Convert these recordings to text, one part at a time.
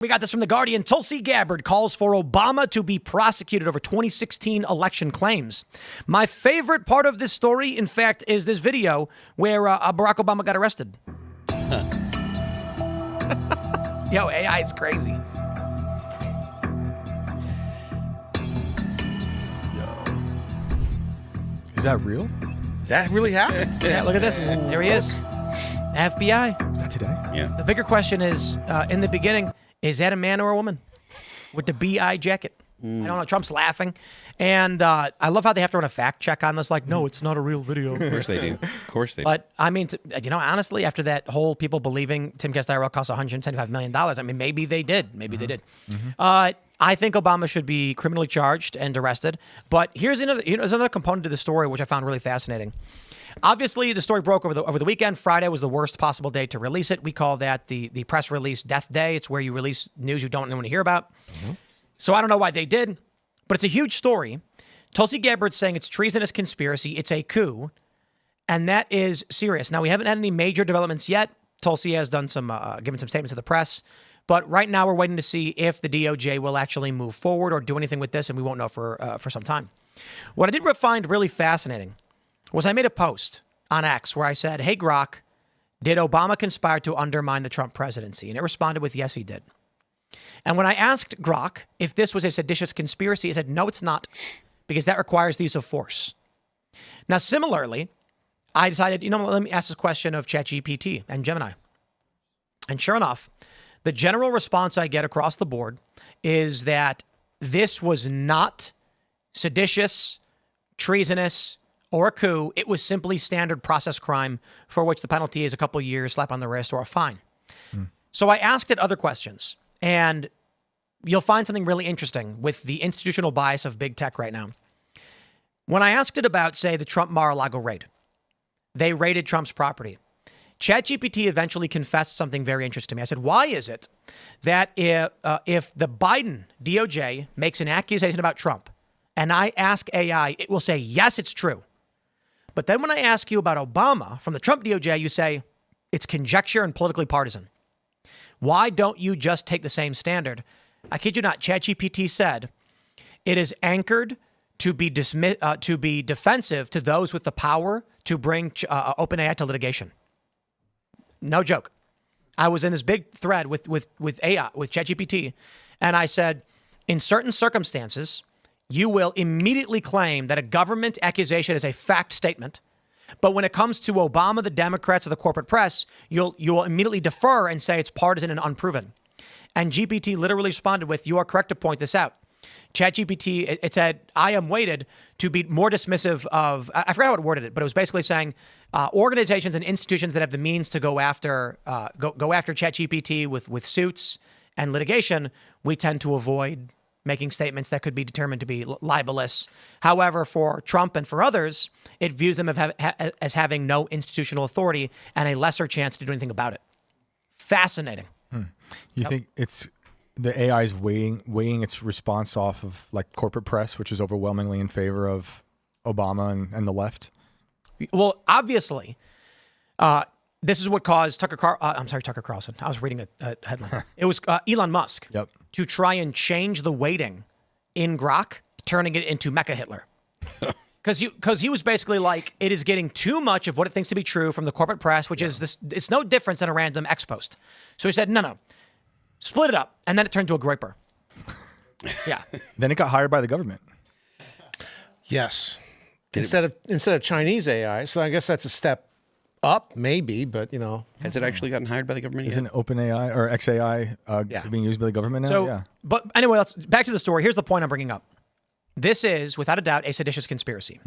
We got this from The Guardian. Tulsi Gabbard calls for Obama to be prosecuted over 2016 election claims. My favorite part of this story, in fact, is this video where Barack Obama got arrested. Yo, AI is crazy. Is that real? That really happened? Yeah, look at this. There he is. FBI. Is that today? Yeah. The bigger question is, in the beginning, is that a man or a woman with the BI jacket? I don't know. Trump's laughing. And I love how they have to run a fact check on this. Like, no, it's not a real video. Of course they do. Of course they do. But, I mean, honestly, after that whole people believing Timcast IRL costs $175 million, I mean, maybe they did. Maybe they did. I think Obama should be criminally charged and arrested. But here's another component to the story which I found really fascinating. Obviously, the story broke over the weekend. Friday was the worst possible day to release it. We call that the press release death day. It's where you release news you don't want to hear about. So I don't know why they did, but it's a huge story. Tulsi Gabbard saying it's treasonous conspiracy. It's a coup, and that is serious. Now, we haven't had any major developments yet. Tulsi has done some, given some statements to the press, but right now we're waiting to see if the DOJ will actually move forward or do anything with this, and we won't know for some time. What I did find really fascinating was I made a post on X where I said, hey, Grok, did Obama conspire to undermine the Trump presidency? And it responded with, yes, he did. And when I asked Grok if this was a seditious conspiracy, he said, no, it's not, because that requires the use of force. Now, similarly, I decided, let me ask this question of ChatGPT and Gemini. And sure enough, the general response I get across the board is that this was not seditious, treasonous, or a coup. It was simply standard process crime for which the penalty is a couple years, slap on the wrist, or a fine. So I asked it other questions, and you'll find something really interesting with the institutional bias of big tech right now. When I asked it about, say, the Trump Mar-a-Lago raid, they raided Trump's property. ChatGPT eventually confessed something very interesting to me. I said, why is it that if the Biden DOJ makes an accusation about Trump and I ask AI, it will say, yes, it's true. But then when I ask you about Obama from the Trump DOJ, you say it's conjecture and politically partisan. Why don't you just take the same standard? I kid you not, ChatGPT said it is anchored to be defensive to those with the power to bring OpenAI to litigation. No joke. I was in this big thread with AI, with ChatGPT, and I said, in certain circumstances, you will immediately claim that a government accusation is a fact statement. But when it comes to Obama, the Democrats, or the corporate press, you'll immediately defer and say it's partisan and unproven. And GPT literally responded with, you are correct to point this out. ChatGPT, it said, I am weighted to be more dismissive of, I forgot how it worded it, but it was basically saying organizations and institutions that have the means to go after ChatGPT with suits and litigation, we tend to avoid making statements that could be determined to be libelous. However, for Trump and for others, it views them as having no institutional authority and a lesser chance to do anything about it. Fascinating. You think it's the AI is weighing its response off of like corporate press, which is overwhelmingly in favor of Obama and the left? Well, obviously, this is what caused Tucker Carlson. I was reading a headline. It was Elon Musk to try and change the weighting in Grok, turning it into Mecha Hitler. Because he was basically like, it is getting too much of what it thinks to be true from the corporate press, which is this. It's no different than a random X post. So he said, no, split it up. And then it turned to a groiper. Yeah. Then it got hired by the government. Yes. Instead of Chinese AI. So I guess that's a step up, maybe, but Has it actually gotten hired by the government yet? Isn't OpenAI or XAI being used by the government now? So, but anyway, back to the story. Here's the point I'm bringing up. This is, without a doubt, a seditious conspiracy.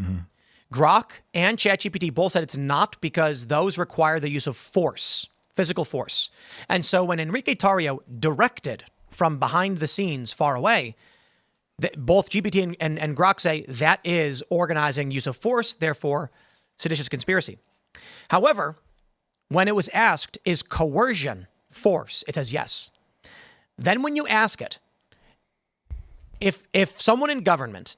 Grok and ChatGPT both said it's not because those require the use of force, physical force. And so when Enrique Tarrio directed from behind the scenes far away, both GPT and Grok say that is organizing use of force, therefore seditious conspiracy. However, when it was asked, is coercion force? It says yes. Then when you ask it, if someone in government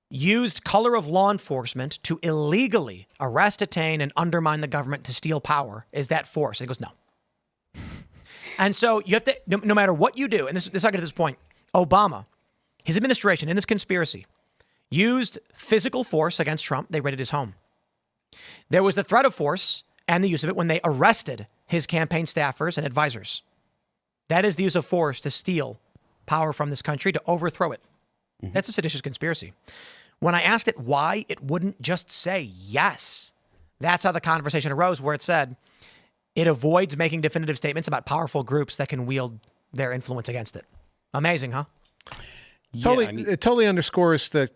used color of law enforcement to illegally arrest, detain, and undermine the government to steal power, is that force? It goes, no. And so you have to, no matter what you do, and this I get to this point, Obama, his administration in this conspiracy used physical force against Trump. They raided his home. There was the threat of force and the use of it when they arrested his campaign staffers and advisors. That is the use of force to steal power from this country, to overthrow it. That's a seditious conspiracy. When I asked it why, it wouldn't just say yes. That's how the conversation arose, where it said it avoids making definitive statements about powerful groups that can wield their influence against it. Amazing, huh? Totally, it totally underscores the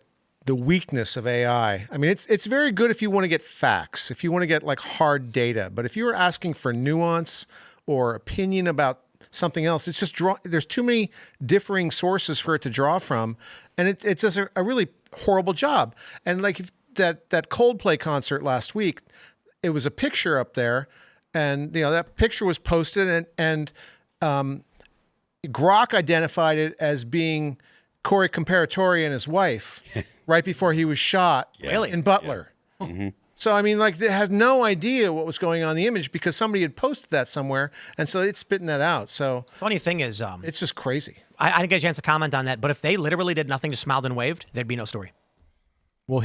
weakness of AI. I mean, it's very good if you want to get facts, if you want to get like hard data. But if you were asking for nuance or opinion about something else, it's just there's too many differing sources for it to draw from, and it does a really horrible job. And like that Coldplay concert last week, it was a picture up there, and that picture was posted, and Grok identified it as being Corey Comparatori and his wife right before he was shot in Butler. Yeah. Mm-hmm. So, I mean, like, it has no idea what was going on in the image because somebody had posted that somewhere, and so it's spitting that out. So, funny thing is, it's just crazy. I didn't get a chance to comment on that, but if they literally did nothing, just smiled and waved, there'd be no story. Well,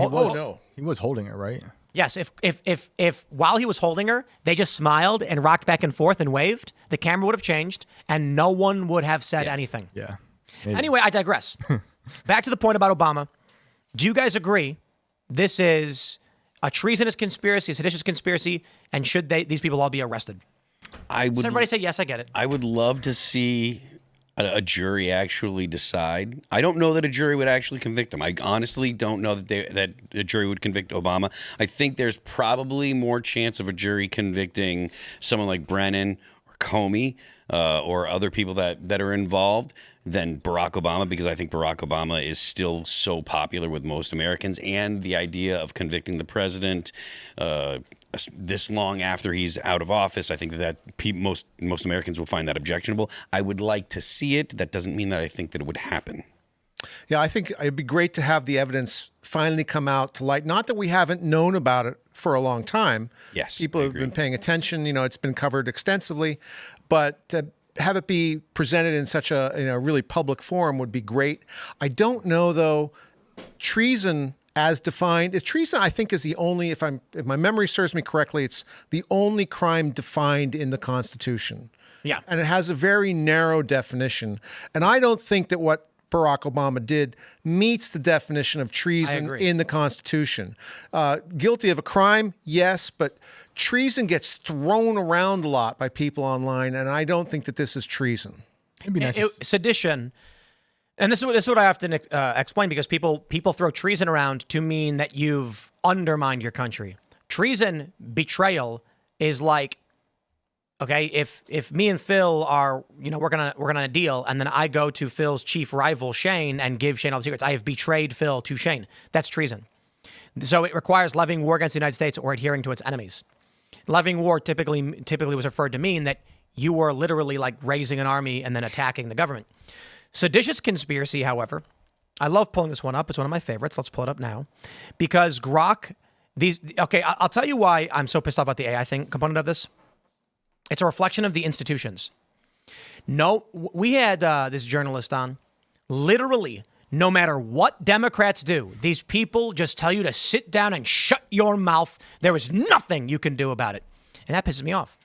he was holding it, right? Yes, if while he was holding her, they just smiled and rocked back and forth and waved, the camera would have changed, and no one would have said anything. Yeah. Maybe. Anyway, I digress. Back to the point about Obama. Do you guys agree this is a treasonous conspiracy, a seditious conspiracy, and should these people all be arrested? Does everybody say yes? I get it. I would love to see a jury actually decide. I don't know that a jury would actually convict him. I honestly don't know that a jury would convict Obama. I think there's probably more chance of a jury convicting someone like Brennan or Comey or other people that are involved than Barack Obama, because I think Barack Obama is still so popular with most Americans, and the idea of convicting the president this long after he's out of office, I think that most Americans will find that objectionable. I would like to see it. That doesn't mean that I think that it would happen. Yeah, I think it'd be great to have the evidence finally come out to light. Not that we haven't known about it for a long time. Yes, people have been paying attention. It's been covered extensively, but to have it be presented in such a really public forum would be great. I don't know though. Treason as defined, treason I think is the only, if my memory serves me correctly, it's the only crime defined in the Constitution. Yeah, and it has a very narrow definition. And I don't think that what Barack Obama did meets the definition of treason in the Constitution. Guilty of a crime, yes, but treason gets thrown around a lot by people online, and I don't think that this is treason. It'd be nice. Sedition, and this is what I often explain, because people throw treason around to mean that you've undermined your country. Treason, betrayal, is like, okay, if me and Phil are, working on a deal, and then I go to Phil's chief rival, Shane, and give Shane all the secrets, I have betrayed Phil to Shane. That's treason. So it requires levying war against the United States or adhering to its enemies. Levying war typically was referred to mean that you were literally like raising an army and then attacking the government. Seditious conspiracy, however, I love pulling this one up. It's one of my favorites. Let's pull it up now. Because Grok, I'll tell you why I'm so pissed off about the AI component of this. It's a reflection of the institutions. No, we had this journalist on. Literally, no matter what Democrats do, these people just tell you to sit down and shut your mouth. There is nothing you can do about it. And that pisses me off.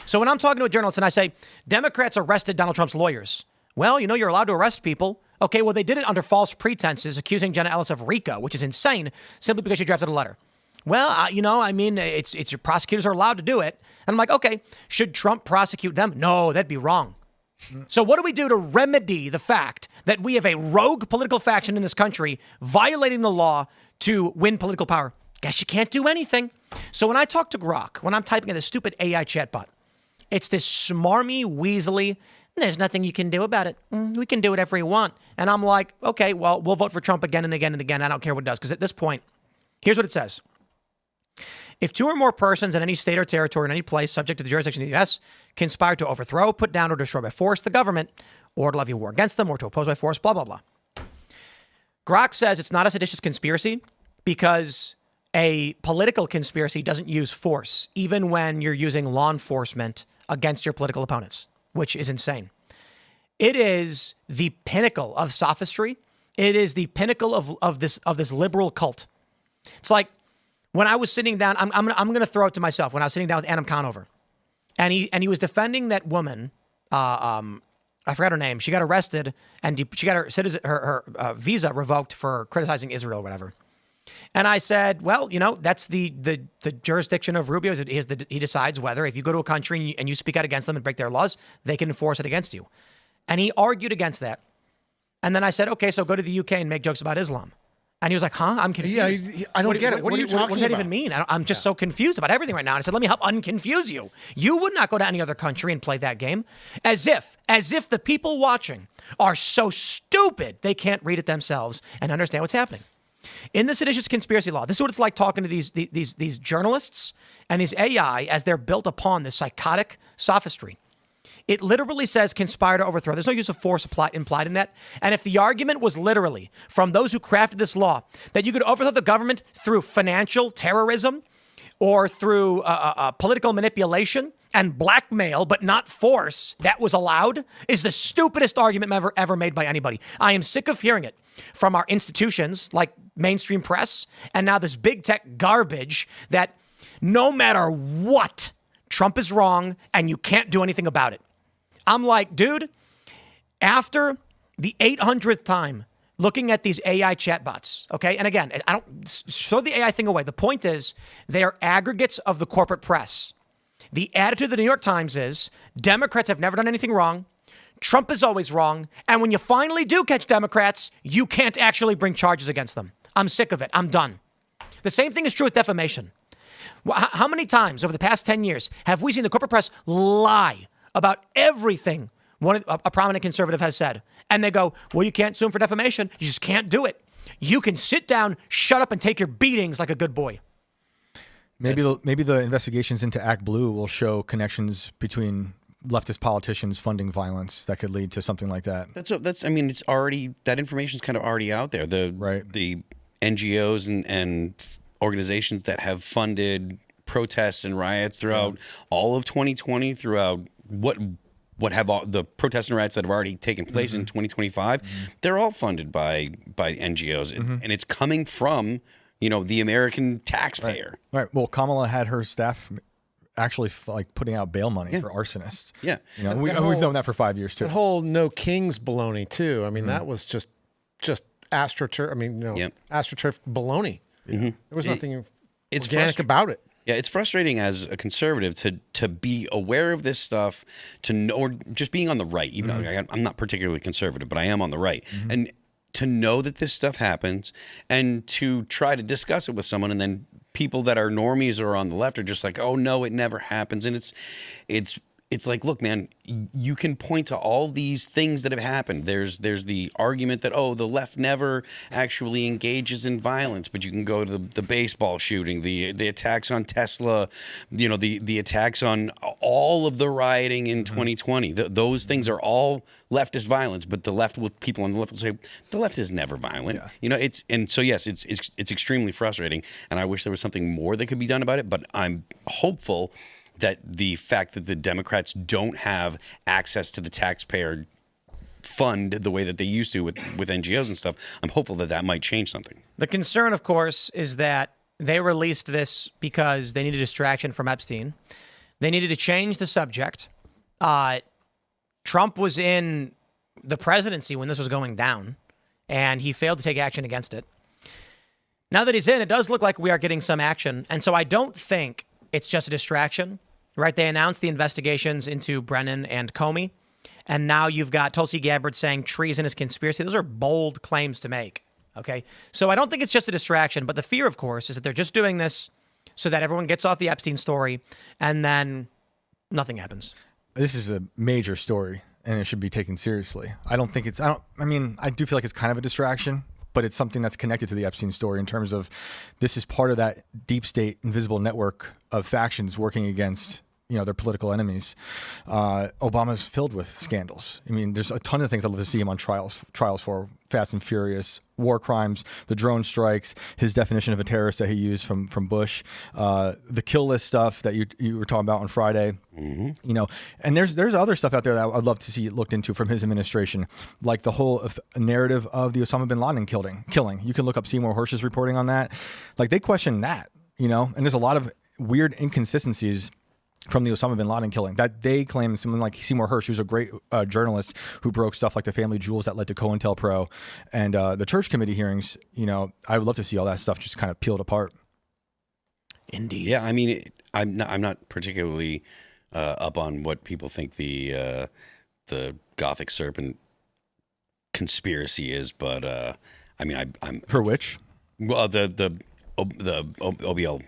So when I'm talking to a journalist and I say, Democrats arrested Donald Trump's lawyers. Well, you're allowed to arrest people. Okay, well, they did it under false pretenses, accusing Jenna Ellis of RICO, which is insane, simply because she drafted a letter. Well, it's your prosecutors are allowed to do it. And I'm like, okay, should Trump prosecute them? No, that'd be wrong. So what do we do to remedy the fact that we have a rogue political faction in this country violating the law to win political power? Guess you can't do anything. So when I talk to Grok, when I'm typing in this stupid AI chatbot, it's this smarmy, weaselly, there's nothing you can do about it. We can do whatever we want. And I'm like, okay, well, we'll vote for Trump again and again and again. I don't care what it does. Because at this point, here's what it says. If two or more persons in any state or territory in any place subject to the jurisdiction of the U.S. conspire to overthrow, put down, or destroy by force the government, or to levy war against them, or to oppose by force, blah, blah, blah. Grok says it's not a seditious conspiracy because a political conspiracy doesn't use force, even when you're using law enforcement against your political opponents. which is insane. It is the pinnacle of sophistry. It is the pinnacle of this liberal cult. It's like when I was sitting down, I'm going to throw it to myself. When I was sitting down with Adam Conover, and he was defending that woman. I forgot her name. She got arrested and she got her visa revoked for criticizing Israel or whatever. And I said, well, that's the jurisdiction of Rubio. He decides whether if you go to a country and you speak out against them and break their laws, they can enforce it against you. And he argued against that. And then I said, okay, so go to the UK and make jokes about Islam. And he was like, huh? I'm confused. Yeah, I don't get it. What are you talking about? What does that even mean? I'm just so confused about everything right now. And I said, let me help unconfuse you. You would not go to any other country and play that game. As if the people watching are so stupid they can't read it themselves and understand what's happening. In the seditious conspiracy law, this is what it's like talking to these journalists and these AI as they're built upon this psychotic sophistry. It literally says conspire to overthrow. There's no use of force implied in that. And if the argument was literally from those who crafted this law that you could overthrow the government through financial terrorism or through political manipulation and blackmail, but not force, that was allowed, is the stupidest argument ever made by anybody. I am sick of hearing it from our institutions like mainstream press and now this big tech garbage that no matter what, Trump is wrong and you can't do anything about it. I'm like, dude, after the 800th time looking at these AI chatbots, okay? And again, I don't throw the AI thing away. The point is they are aggregates of the corporate press. The attitude of the New York Times is Democrats have never done anything wrong. Trump is always wrong. And when you finally do catch Democrats, you can't actually bring charges against them. I'm sick of it. I'm done. The same thing is true with defamation. How many times over the past 10 years have we seen the corporate press lie about everything a prominent conservative has said? And they go, well, you can't sue him for defamation. You just can't do it. You can sit down, shut up, and take your beatings like a good boy. Maybe the investigations into Act Blue will show connections between leftist politicians funding violence that could lead to something like that. That's. I mean, it's already, that information's kind of already out there. The NGOs and organizations that have funded protests and riots throughout all of 2020, throughout what have all the protests and riots that have already taken place in 2025, they're all funded by NGOs, and it's coming from the American taxpayer. Right. Well, Kamala had her staff actually putting out bail money for arsonists. Yeah. We've known that for 5 years too. The whole no kings baloney too. I mean, that was just astroturf. I mean, astroturf baloney. There was nothing organic about it. Yeah, it's frustrating as a conservative to be aware of this stuff, to know, or just being on the right. Even though I'm not particularly conservative, but I am on the right, and to know that this stuff happens, and to try to discuss it with someone, and then people that are normies or on the left are just like, "Oh no, it never happens," and it's like, look, man, you can point to all these things that have happened. There's the argument that, the left never actually engages in violence, but you can go to the baseball shooting, the attacks on Tesla, the attacks on all of the rioting in 2020. Those things are all leftist violence, but people on the left will say the left is never violent. Yeah. It's extremely frustrating, and I wish there was something more that could be done about it, but I'm hopeful that the fact that the Democrats don't have access to the taxpayer fund the way that they used to with NGOs and stuff, I'm hopeful that might change something. The concern, of course, is that they released this because they needed distraction from Epstein. They needed to change the subject. Trump was in the presidency when this was going down, and he failed to take action against it. Now that he's in, it does look like we are getting some action, and so I don't think it's just a distraction. Right, they announced the investigations into Brennan and Comey, and now you've got Tulsi Gabbard saying treason is conspiracy. Those are bold claims to make, okay? So I don't think it's just a distraction, but the fear, of course, is that they're just doing this so that everyone gets off the Epstein story, and then nothing happens. This is a major story, and it should be taken seriously. I do feel like it's kind of a distraction, but it's something that's connected to the Epstein story in terms of this is part of that deep state invisible network of factions working against their political enemies. Obama's filled with scandals. I mean, there's a ton of things I'd love to see him on trials for. Fast and Furious, war crimes, the drone strikes, his definition of a terrorist that he used from Bush, the kill list stuff that you were talking about on Friday. And there's other stuff out there that I'd love to see looked into from his administration, like the whole narrative of the Osama bin Laden killing. You can look up Seymour Hersh's reporting on that. Like, they question that, and there's a lot of weird inconsistencies from the Osama bin Laden killing that they claim someone like Seymour Hersh, who's a great journalist who broke stuff like the family jewels that led to COINTELPRO and the church committee hearings. I would love to see all that stuff just kind of peeled apart. Indeed. Yeah, I mean, I'm not particularly up on what people think the Gothic Serpent conspiracy is, but I mean, I'm for which? Well, the OBL.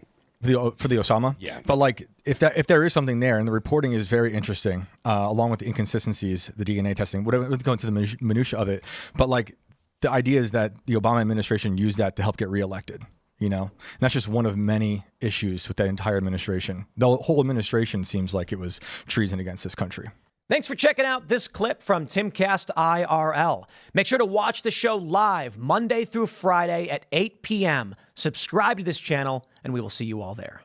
For the Osama? Yeah. But like, if there is something there, and the reporting is very interesting, along with the inconsistencies, the DNA testing, whatever, let's go into the minutia of it. But like, the idea is that the Obama administration used that to help get reelected. And that's just one of many issues with that entire administration. The whole administration seems like it was treason against this country. Thanks for checking out this clip from Timcast IRL. Make sure to watch the show live Monday through Friday at 8 p.m. Subscribe to this channel, and we will see you all there.